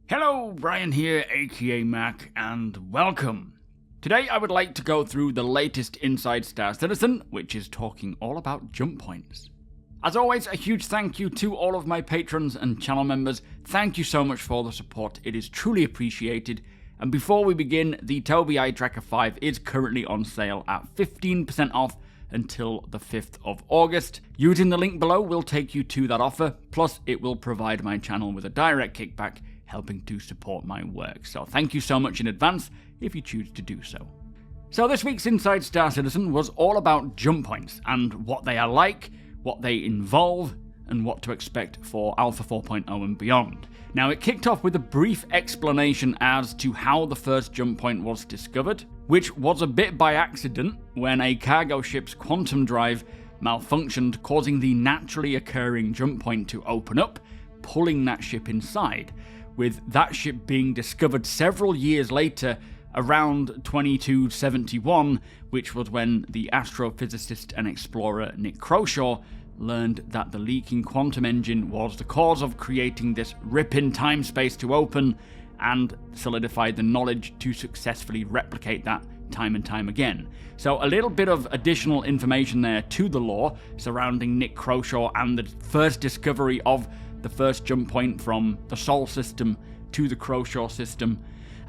Hello, Brian here, aka Mac, and welcome. Today I would like to go through the latest Inside Star Citizen, which is talking all about jump points. As always, a huge thank you to all of my patrons and channel members. Thank you so much for the support, it is truly appreciated. And before we begin, the TOBII Eye Tracker 5 is currently on sale at 15% off until the 5th of August. Using the link below will take you to that offer, plus it will provide my channel with a direct kickback, helping to support my work. So thank you so much in advance if you choose to do so. So this week's Inside Star Citizen was all about jump points and what they are like, what they involve, and what to expect for Alpha 4.0 and beyond. Now it kicked off with a brief explanation as to how the first jump point was discovered, which was a bit by accident when a cargo ship's quantum drive malfunctioned, causing the naturally occurring jump point to open up, pulling that ship inside, with that ship being discovered several years later, around 2271, which was when the astrophysicist and explorer Nick Croshaw learned that the leaking quantum engine was the cause of creating this rip in time-space to open, and solidified the knowledge to successfully replicate that time and time again. So a little bit of additional information there to the lore surrounding Nick Croshaw and the first discovery of the first jump point from the Sol system to the Croshaw system,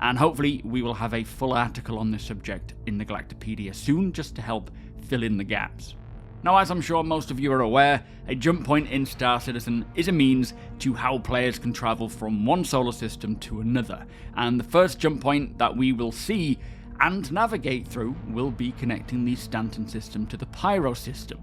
and hopefully we will have a full article on this subject in the Galactopedia soon, just to help fill in the gaps. Now, as I'm sure most of you are aware, a jump point in Star Citizen is a means to how players can travel from one solar system to another, and the first jump point that we will see and navigate through will be connecting the Stanton system to the Pyro system.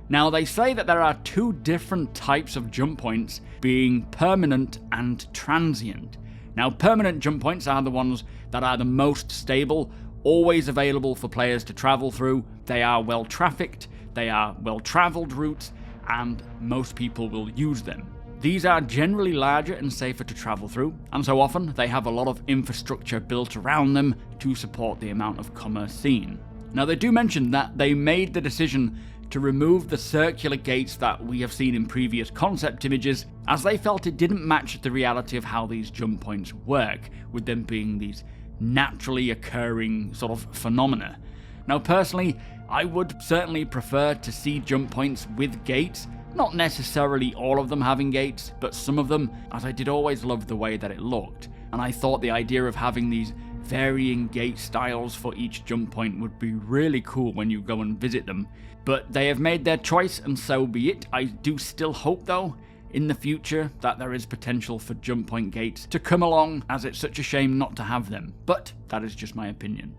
Now, they say that there are two different types of jump points, being permanent and transient. Now, permanent jump points are the ones that are the most stable, always available for players to travel through. They are well trafficked, they are well traveled routes, and most people will use them. These are generally larger and safer to travel through, and so often they have a lot of infrastructure built around them to support the amount of commerce seen. Now, they do mention that they made the decision to remove the circular gates that we have seen in previous concept images, as they felt it didn't match the reality of how these jump points work, with them being these naturally occurring sort of phenomena. Now, personally, I would certainly prefer to see jump points with gates, not necessarily all of them having gates, but some of them, as I did always love the way that it looked, and I thought the idea of having these varying gate styles for each jump point would be really cool when you go and visit them. But they have made their choice, and so be it. I do still hope, though, in the future that there is potential for jump point gates to come along, as it's such a shame not to have them. But that is just my opinion.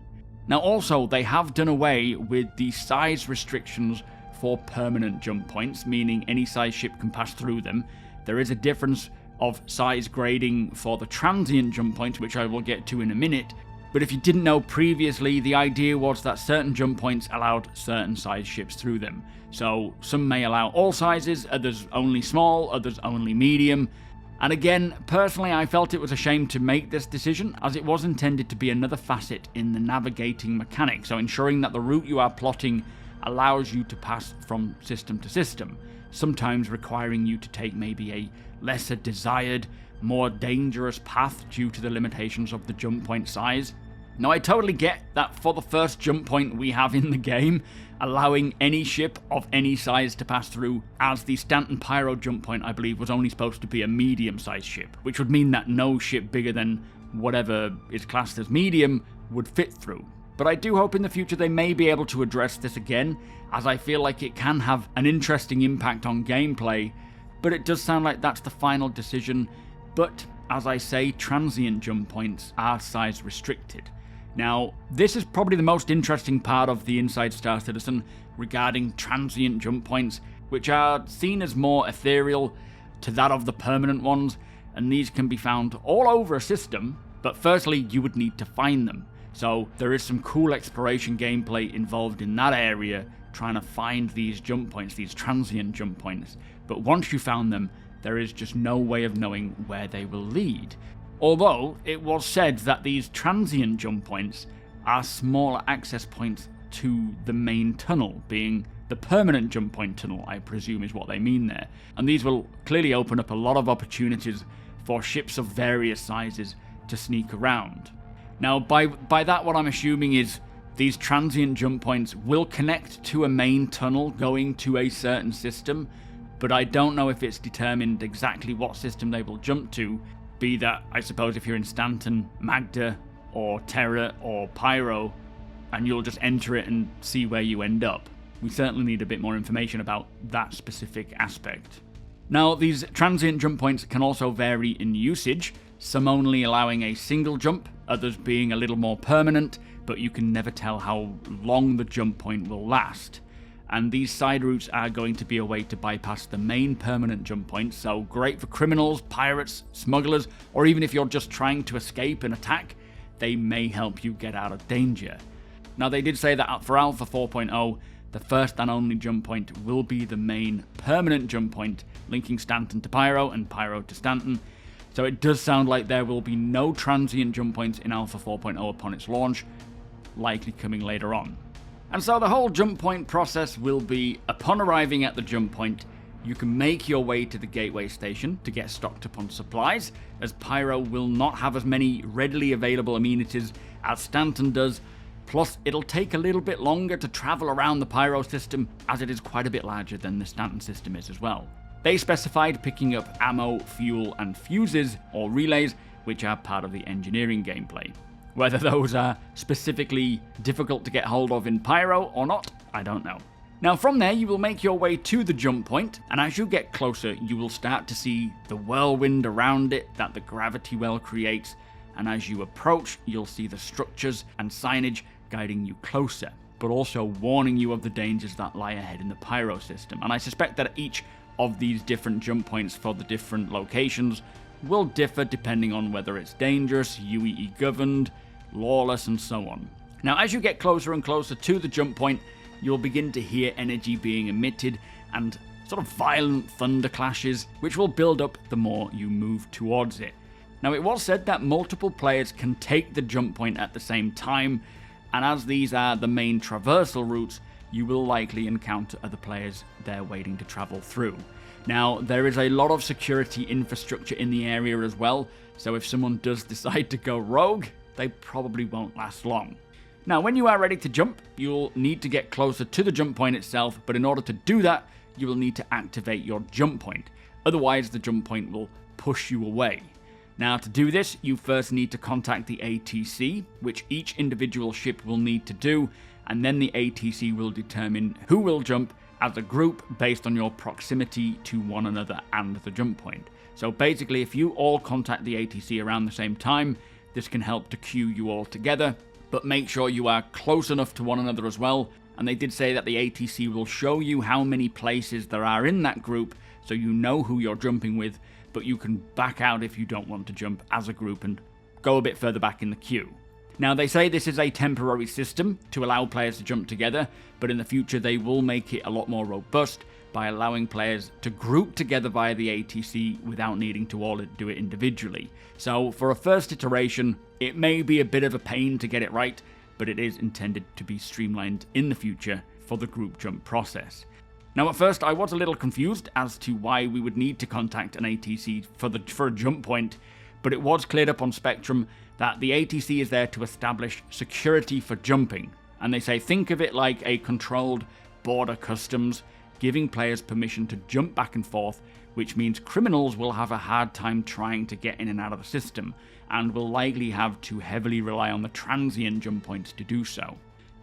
Now, also, they have done away with the size restrictions for permanent jump points, meaning any size ship can pass through them. There is a difference of size grading for the transient jump points, which I will get to in a minute. But if you didn't know previously, the idea was that certain jump points allowed certain size ships through them. So some may allow all sizes, others only small, others only medium. And again, personally, I felt it was a shame to make this decision, as it was intended to be another facet in the navigating mechanic, so ensuring that the route you are plotting allows you to pass from system to system, sometimes requiring you to take maybe a lesser desired, more dangerous path due to the limitations of the jump point size. Now, I totally get that for the first jump point we have in the game, allowing any ship of any size to pass through, as the Stanton Pyro jump point, I believe, was only supposed to be a medium-sized ship, which would mean that no ship bigger than whatever is classed as medium would fit through. But I do hope in the future they may be able to address this again, as I feel like it can have an interesting impact on gameplay, but it does sound like that's the final decision. But, as I say, transient jump points are size restricted. Now, this is probably the most interesting part of the Inside Star Citizen regarding transient jump points, which are seen as more ethereal to that of the permanent ones, and these can be found all over a system, but firstly you would need to find them. So there is some cool exploration gameplay involved in that area, trying to find these jump points, these transient jump points. But once you found them, there is just no way of knowing where they will lead. Although it was said that these transient jump points are smaller access points to the main tunnel, being the permanent jump point tunnel, I presume is what they mean there. And these will clearly open up a lot of opportunities for ships of various sizes to sneak around. Now, by that, what I'm assuming is these transient jump points will connect to a main tunnel going to a certain system, but I don't know if it's determined exactly what system they will jump to, be that, I suppose, if you're in Stanton, Magda, or Terra, or Pyro, and you'll just enter it and see where you end up. We certainly need a bit more information about that specific aspect. Now, these transient jump points can also vary in usage, some only allowing a single jump, others being a little more permanent, but you can never tell how long the jump point will last. And these side routes are going to be a way to bypass the main permanent jump points, so great for criminals, pirates, smugglers, or even if you're just trying to escape an attack, they may help you get out of danger. Now, they did say that for Alpha 4.0, the first and only jump point will be the main permanent jump point, linking Stanton to Pyro and Pyro to Stanton. So it does sound like there will be no transient jump points in Alpha 4.0 upon its launch, likely coming later on. And so the whole jump point process will be, upon arriving at the jump point, you can make your way to the gateway station to get stocked up on supplies, as Pyro will not have as many readily available amenities as Stanton does. Plus, it'll take a little bit longer to travel around the Pyro system, as it is quite a bit larger than the Stanton system is as well. They specified picking up ammo, fuel, and fuses, or relays, which are part of the engineering gameplay. Whether those are specifically difficult to get hold of in Pyro or not, I don't know. Now, from there, you will make your way to the jump point, and as you get closer, you will start to see the whirlwind around it that the gravity well creates, and as you approach, you'll see the structures and signage guiding you closer, but also warning you of the dangers that lie ahead in the Pyro system. And I suspect that each of these different jump points for the different locations will differ depending on whether it's dangerous, UEE governed, lawless, and so on. Now, as you get closer and closer to the jump point, you'll begin to hear energy being emitted and sort of violent thunder clashes, which will build up the more you move towards it. Now, it was said that multiple players can take the jump point at the same time, and as these are the main traversal routes, you will likely encounter other players there waiting to travel through. Now, there is a lot of security infrastructure in the area as well, so if someone does decide to go rogue, they probably won't last long. Now, when you are ready to jump, you'll need to get closer to the jump point itself, but in order to do that, you will need to activate your jump point. Otherwise, the jump point will push you away. Now, to do this, you first need to contact the ATC, which each individual ship will need to do, and then the ATC will determine who will jump as a group based on your proximity to one another and the jump point. So basically, if you all contact the ATC around the same time, this can help to queue you all together, but make sure you are close enough to one another as well. And they did say that the ATC will show you how many places there are in that group, so you know who you're jumping with, but you can back out if you don't want to jump as a group and go a bit further back in the queue. Now, they say this is a temporary system to allow players to jump together, but in the future they will make it a lot more robust by allowing players to group together via the ATC without needing to all do it individually. So for a first iteration, it may be a bit of a pain to get it right, but it is intended to be streamlined in the future for the group jump process. Now, at first I was a little confused as to why we would need to contact an ATC for a jump point, but it was cleared up on Spectrum that the ATC is there to establish security for jumping, and they say think of it like a controlled border customs, giving players permission to jump back and forth, which means criminals will have a hard time trying to get in and out of the system, and will likely have to heavily rely on the transient jump points to do so.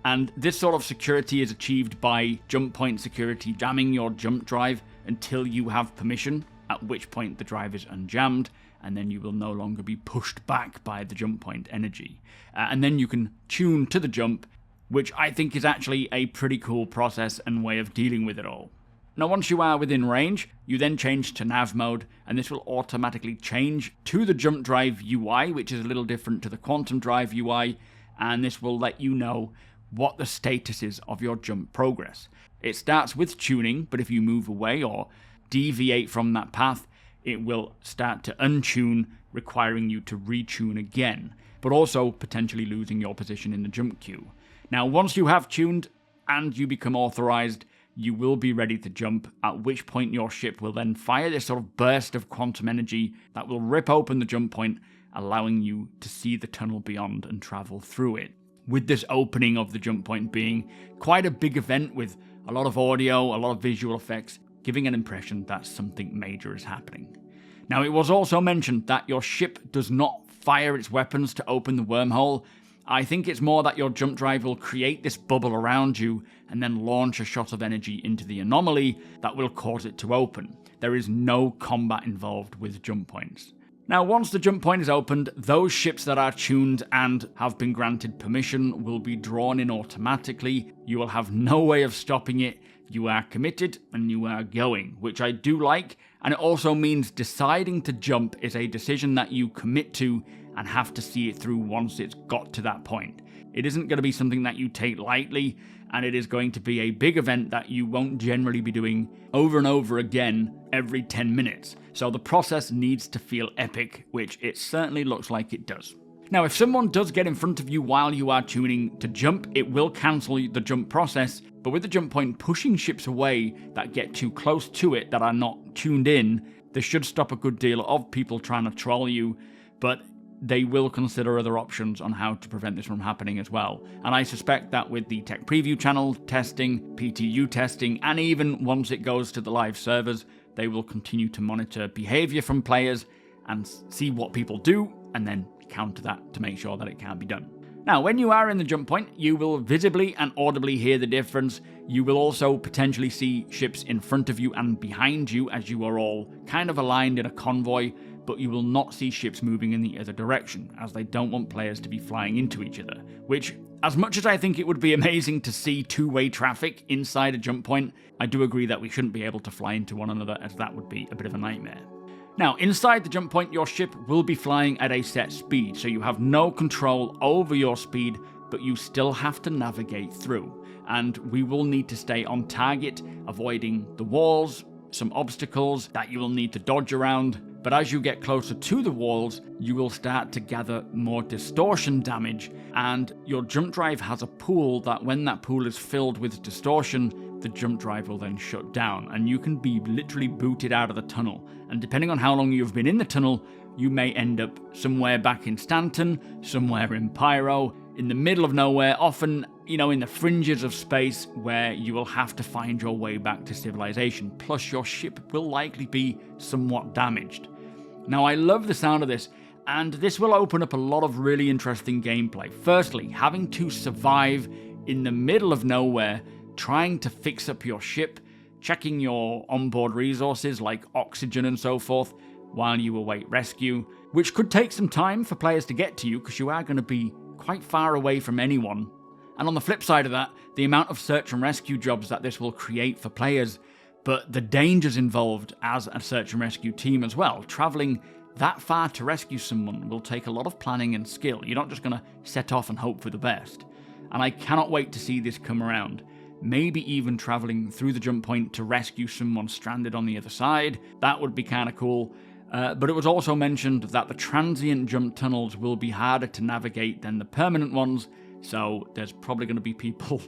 And this sort of security is achieved by jump point security jamming your jump drive until you have permission, at which point the drive is unjammed, and then you will no longer be pushed back by the jump point energy. And then you can tune to the jump, which I think is actually a pretty cool process and way of dealing with it all. Now, once you are within range, you then change to nav mode, and this will automatically change to the jump drive UI, which is a little different to the quantum drive UI, and this will let you know what the status is of your jump progress. It starts with tuning, but if you move away or deviate from that path, it will start to untune, requiring you to retune again, but also potentially losing your position in the jump queue. Now, once you have tuned and you become authorized, you will be ready to jump, at which point your ship will then fire this sort of burst of quantum energy that will rip open the jump point, allowing you to see the tunnel beyond and travel through it. With this opening of the jump point being quite a big event with a lot of audio, a lot of visual effects, giving an impression that something major is happening. Now, it was also mentioned that your ship does not fire its weapons to open the wormhole. I think it's more that your jump drive will create this bubble around you and then launch a shot of energy into the anomaly that will cause it to open. There is no combat involved with jump points. Now, once the jump point is opened, those ships that are tuned and have been granted permission will be drawn in automatically. You will have no way of stopping it. You are committed and you are going, which I do like, and it also means deciding to jump is a decision that you commit to and have to see it through once it's got to that point. It isn't going to be something that you take lightly, and it is going to be a big event that you won't generally be doing over and over again every 10 minutes. So the process needs to feel epic, which it certainly looks like it does. Now, if someone does get in front of you while you are tuning to jump, it will cancel the jump process, but with the jump point pushing ships away that get too close to it that are not tuned in, this should stop a good deal of people trying to troll you, but they will consider other options on how to prevent this from happening as well. And I suspect that with the tech preview channel testing, PTU testing, and even once it goes to the live servers, they will continue to monitor behavior from players and see what people do, and then counter that to make sure that it can be done. Now, when you are in the jump point, you will visibly and audibly hear the difference. You will also potentially see ships in front of you and behind you as you are all kind of aligned in a convoy, but you will not see ships moving in the other direction, as they don't want players to be flying into each other, which, as much as I think it would be amazing to see two-way traffic inside a jump point, I do agree that we shouldn't be able to fly into one another, as that would be a bit of a nightmare. Now, inside the jump point, your ship will be flying at a set speed, so you have no control over your speed, but you still have to navigate through. And we will need to stay on target, avoiding the walls, some obstacles that you will need to dodge around. But as you get closer to the walls, you will start to gather more distortion damage, and your jump drive has a pool that when that pool is filled with distortion, the jump drive will then shut down, and you can be literally booted out of the tunnel. And depending on how long you've been in the tunnel, you may end up somewhere back in Stanton, somewhere in Pyro, in the middle of nowhere, often, in the fringes of space, where you will have to find your way back to civilization. Plus, your ship will likely be somewhat damaged. Now, I love the sound of this, and this will open up a lot of really interesting gameplay. Firstly, having to survive in the middle of nowhere, trying to fix up your ship, checking your onboard resources like oxygen and so forth, while you await rescue, which could take some time for players to get to you, because you are going to be quite far away from anyone. And on the flip side of that, the amount of search and rescue jobs that this will create for players, but the dangers involved as a search and rescue team as well. Travelling that far to rescue someone will take a lot of planning and skill. You're not just going to set off and hope for the best. And I cannot wait to see this come around. Maybe even travelling through the jump point to rescue someone stranded on the other side. That would be kind of cool. But it was also mentioned that the transient jump tunnels will be harder to navigate than the permanent ones, so there's probably going to be people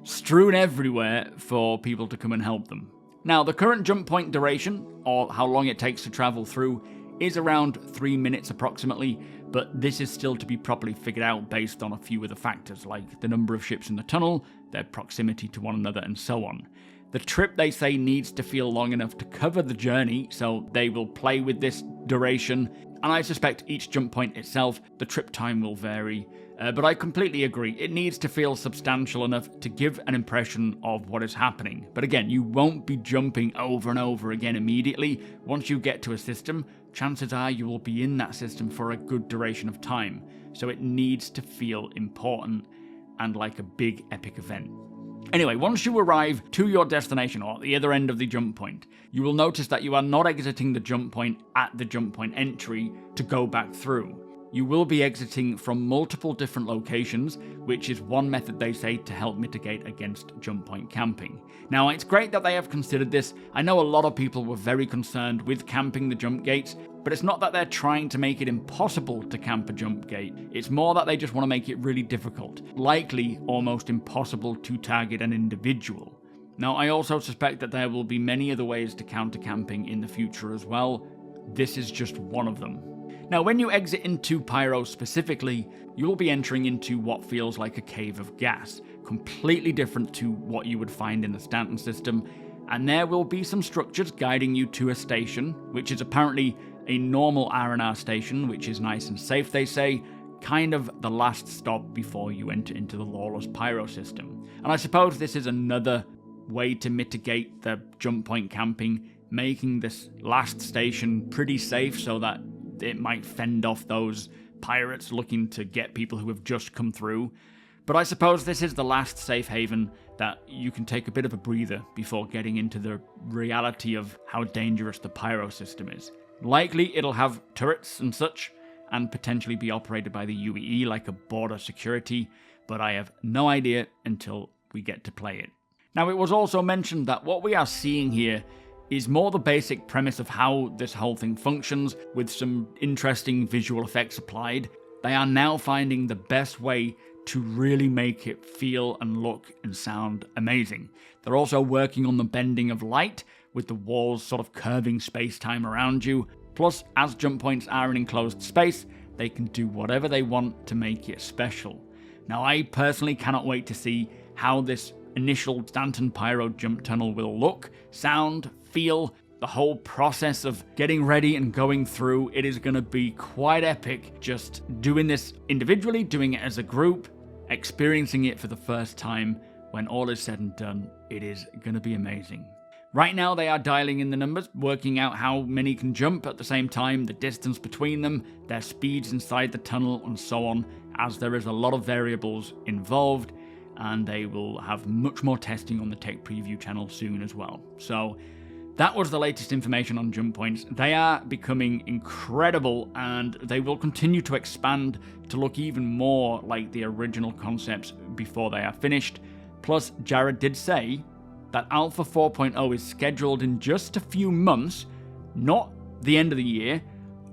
strewn everywhere for people to come and help them. Now, the current jump point duration, or how long it takes to travel through, is around 3 minutes approximately, but this is still to be properly figured out based on a few other factors, like the number of ships in the tunnel, their proximity to one another, and so on. The trip, they say, needs to feel long enough to cover the journey, so they will play with this duration, and I suspect each jump point itself, the trip time will vary. But I completely agree, it needs to feel substantial enough to give an impression of what is happening. But again, you won't be jumping over and over again immediately. Once you get to a system, chances are you will be in that system for a good duration of time. So it needs to feel important and like a big epic event. Anyway, once you arrive to your destination, or at the other end of the jump point, you will notice that you are not exiting the jump point at the jump point entry to go back through. You will be exiting from multiple different locations, which is one method, they say, to help mitigate against jump point camping. Now, it's great that they have considered this. I know a lot of people were very concerned with camping the jump gates, but it's not that they're trying to make it impossible to camp a jump gate. It's more that they just want to make it really difficult, likely almost impossible to target an individual. Now, I also suspect that there will be many other ways to counter camping in the future as well. This is just one of them. Now, when you exit into Pyro specifically, you will be entering into what feels like a cave of gas, completely different to what you would find in the Stanton system, and there will be some structures guiding you to a station, which is apparently a normal R&R station, which is nice and safe, they say, kind of the last stop before you enter into the lawless Pyro system. And I suppose this is another way to mitigate the jump point camping, making this last station pretty safe so that it might fend off those pirates looking to get people who have just come through. But I suppose this is the last safe haven that you can take a bit of a breather before getting into the reality of how dangerous the Pyro system is. Likely it'll have turrets and such, and potentially be operated by the UEE like a border security, but I have no idea until we get to play it. Now, it was also mentioned that what we are seeing here is more the basic premise of how this whole thing functions, with some interesting visual effects applied. They are now finding the best way to really make it feel and look and sound amazing. They're also working on the bending of light, with the walls sort of curving space-time around you. Plus, as jump points are in enclosed space, they can do whatever they want to make it special. Now, I personally cannot wait to see how this initial Stanton Pyro jump tunnel will look, sound, feel, the whole process of getting ready and going through. It is going to be quite epic, just doing this individually, doing it as a group, experiencing it for the first time. When all is said and done, it is going to be amazing. Right now they are dialing in the numbers, working out how many can jump at the same time, the distance between them, their speeds inside the tunnel, and so on, as there is a lot of variables involved, and they will have much more testing on the Tech Preview channel soon as well. So that was the latest information on jump points. They are becoming incredible, and they will continue to expand to look even more like the original concepts before they are finished. Plus, Jared did say that Alpha 4.0 is scheduled in just a few months, not the end of the year,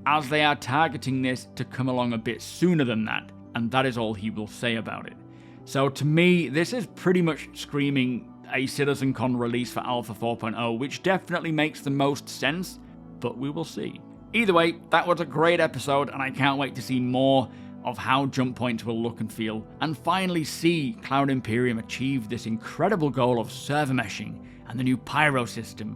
as they are targeting this to come along a bit sooner than that, and that is all he will say about it. So to me, this is pretty much screaming a CitizenCon release for Alpha 4.0, which definitely makes the most sense, but we will see. Either way, that was a great episode, and I can't wait to see more of how jump points will look and feel, and finally see Cloud Imperium achieve this incredible goal of server meshing and the new Pyro system.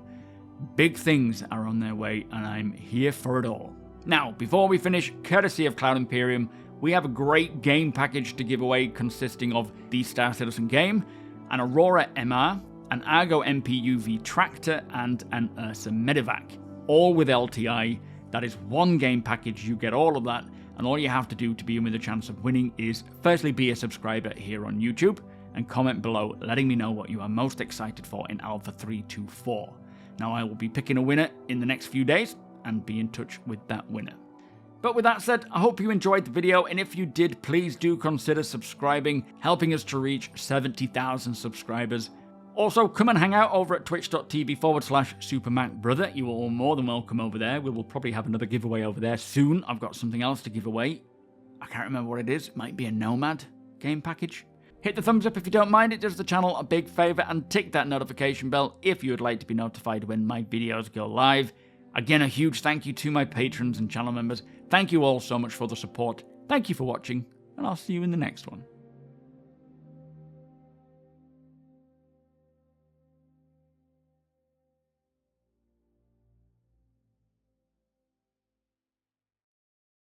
Big things are on their way, and I'm here for it all. Now, before we finish, courtesy of Cloud Imperium, we have a great game package to give away consisting of the Star Citizen game, an Aurora MR, an Argo MPUV tractor, and an Ursa Medevac, all with LTI. That is one game package, you get all of that, and all you have to do to be in with a chance of winning is firstly be a subscriber here on YouTube, and comment below letting me know what you are most excited for in Alpha 324. Now, I will be picking a winner in the next few days, and be in touch with that winner. But with that said, I hope you enjoyed the video, and if you did, please do consider subscribing, helping us to reach 70,000 subscribers. Also, come and hang out over at twitch.tv/SuperMacBrother. You are all more than welcome over there. We will probably have another giveaway over there soon. I've got something else to give away. I can't remember what it is. It might be a Nomad game package. Hit the thumbs up if you don't mind. It does the channel a big favor, and tick that notification bell if you would like to be notified when my videos go live. Again, a huge thank you to my patrons and channel members. Thank you all so much for the support. Thank you for watching, and I'll see you in the next one.